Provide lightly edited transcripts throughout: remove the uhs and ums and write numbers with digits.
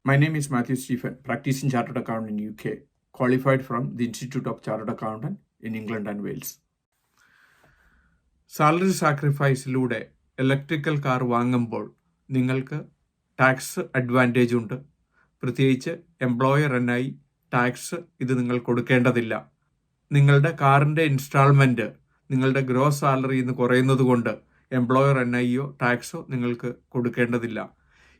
My name is Matthew Stephen, practicing chartered accountant in UK, qualified from the Institute of Chartered Accountant in England and Wales. Salary സാക്രിഫൈസിലൂടെ electrical car വാങ്ങുമ്പോൾ നിങ്ങൾക്ക് tax advantage ഉണ്ട്. പ്രത്യേകിച്ച് employer എന്നായി tax ഇത് നിങ്ങൾ കൊടുക്കേണ്ടതില്ല. നിങ്ങളുടെ കാറിൻ്റെ ഇൻസ്റ്റാൾമെൻറ്റ് നിങ്ങളുടെ ഗ്രോസ് സാലറിയിൽ നിന്ന് കുറയുന്നത് കൊണ്ട് എംപ്ലോയർ എന്നൈയോ ടാക്സോ നിങ്ങൾക്ക് കൊടുക്കേണ്ടതില്ല.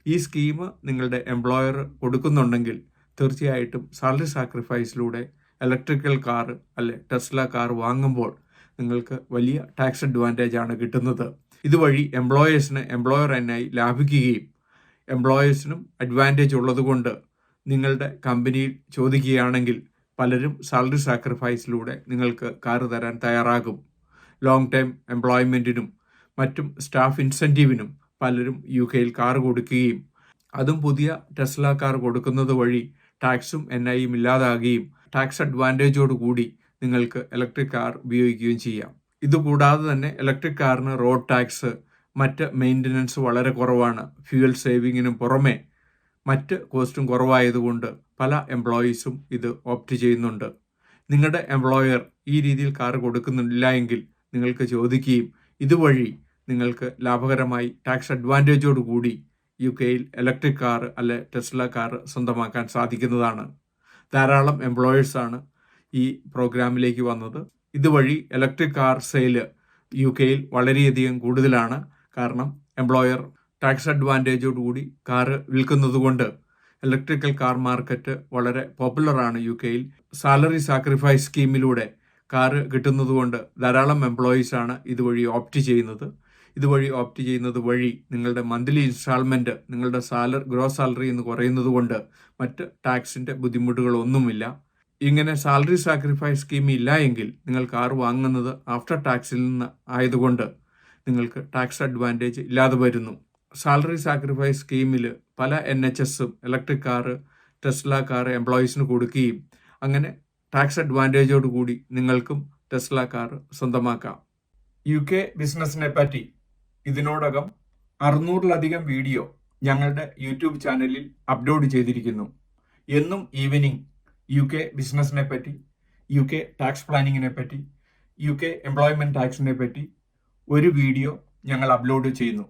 ഈ സ്കീം നിങ്ങളുടെ എംപ്ലോയർ കൊടുക്കുന്നുണ്ടെങ്കിൽ തീർച്ചയായിട്ടും സാലറി സാക്രിഫൈസിലൂടെ ഇലക്ട്രിക്കൽ കാർ അല്ലെ ടെസ്ല കാർ വാങ്ങുമ്പോൾ നിങ്ങൾക്ക് വലിയ ടാക്സ് അഡ്വാൻറ്റേജ് ആണ് കിട്ടുന്നത്. ഇതുവഴി എംപ്ലോയർ എന്നായി ലാഭിക്കുകയും എംപ്ലോയേഴ്സിനും അഡ്വാൻറ്റേജ് ഉള്ളതുകൊണ്ട് നിങ്ങളുടെ കമ്പനിയിൽ ചോദിക്കുകയാണെങ്കിൽ പലരും സാലറി സാക്രിഫൈസിലൂടെ നിങ്ങൾക്ക് കാർ തരാൻ തയ്യാറാകും. ലോങ് ടൈം എംപ്ലോയ്മെൻറ്റിനും മറ്റും സ്റ്റാഫ് ഇൻസെൻറ്റീവിനും പലരും UK കാർ കൊടുക്കുകയും അതും പുതിയ ടെസ്ല കാർ കൊടുക്കുന്നത് വഴി ടാക്സും NIയും ഇല്ലാതാകുകയും ടാക്സ് അഡ്വാൻറ്റേജോട് കൂടി നിങ്ങൾക്ക് ഇലക്ട്രിക് കാർ ഉപയോഗിക്കുകയും ചെയ്യാം. ഇതുകൂടാതെ തന്നെ ഇലക്ട്രിക് കാറിന് റോഡ് ടാക്സ്, മറ്റ് മെയിൻ്റനൻസ് വളരെ കുറവാണ്. ഫ്യൂവൽ സേവിങ്ങിനും പുറമെ മറ്റ് കോസ്റ്റും കുറവായതുകൊണ്ട് പല എംപ്ലോയീസും ഇത് ഓപ്റ്റ് ചെയ്യുന്നുണ്ട്. നിങ്ങളുടെ എംപ്ലോയർ ഈ രീതിയിൽ കാർ കൊടുക്കുന്നില്ല എങ്കിൽ നിങ്ങൾക്ക് ചോദിക്കുകയും ഇതുവഴി നിങ്ങൾക്ക് ലാഭകരമായി ടാക്സ് അഡ്വാൻറ്റേജോട് കൂടി UK ഇലക്ട്രിക് കാർ അല്ലെ ടെസ്ല കാർ സ്വന്തമാക്കാൻ സാധിക്കുന്നതാണ്. ധാരാളം എംപ്ലോയേഴ്സാണ് ഈ പ്രോഗ്രാമിലേക്ക് വന്നത്. ഇതുവഴി ഇലക്ട്രിക് കാർ സെയിൽ UK വളരെയധികം കൂടുതലാണ്. കാരണം എംപ്ലോയർ ടാക്സ് അഡ്വാൻറ്റേജോട് കൂടി കാർ വിൽക്കുന്നത് കൊണ്ട് ഇലക്ട്രിക്കൽ കാർ മാർക്കറ്റ് വളരെ പോപ്പുലറാണ് UK. സാലറി സാക്രിഫൈസ് സ്കീമിലൂടെ കാർ കിട്ടുന്നതുകൊണ്ട് ധാരാളം എംപ്ലോയീസാണ് ഇതുവഴി ഓപ്റ്റ് ചെയ്യുന്നത്. ഇതുവഴി ഓപ്റ്റ് ചെയ്യുന്നത് വഴി നിങ്ങളുടെ മന്ത്ലി ഇൻസ്റ്റാൾമെൻറ്റ് നിങ്ങളുടെ ഗ്രോസ് സാലറി എന്ന് കുറയുന്നത് കൊണ്ട് മറ്റ് ടാക്സിൻ്റെ ബുദ്ധിമുട്ടുകളൊന്നുമില്ല. ഇങ്ങനെ സാലറി സാക്രിഫൈസ് സ്കീം ഇല്ല എങ്കിൽ നിങ്ങൾ കാർ വാങ്ങുന്നത് ആഫ്റ്റർ ടാക്സിൽ നിന്ന് ആയതുകൊണ്ട് നിങ്ങൾക്ക് ടാക്സ് അഡ്വാൻറ്റേജ് ഇല്ലാതെ വരുന്നു. സാലറി സാക്രിഫൈസ് സ്കീമിൽ പല NHSും ഇലക്ട്രിക് കാർ ടെസ്ല കാർ എംപ്ലോയീസിന് കൊടുക്കുകയും അങ്ങനെ ടാക്സ് അഡ്വാൻറ്റേജോട് കൂടി നിങ്ങൾക്കും ടെസ്ല കാർ സ്വന്തമാക്കാം. UK ബിസിനസ്സിനെ പറ്റി ഇതിനോടകം 600-ലധികം വീഡിയോ ഞങ്ങളുടെ യൂട്യൂബ് ചാനലിൽ അപ്ലോഡ് ചെയ്തിരിക്കുന്നു. എന്നും ഈവനിങ് UK ബിസിനസ്സിനെ പറ്റി, UK ടാക്സ് പ്ലാനിങ്ങിനെ പറ്റി, UK എംപ്ലോയ്മെൻറ്റ് ടാക്സിനെ പറ്റി ഒരു വീഡിയോ ഞങ്ങൾ അപ്ലോഡ് ചെയ്യുന്നു.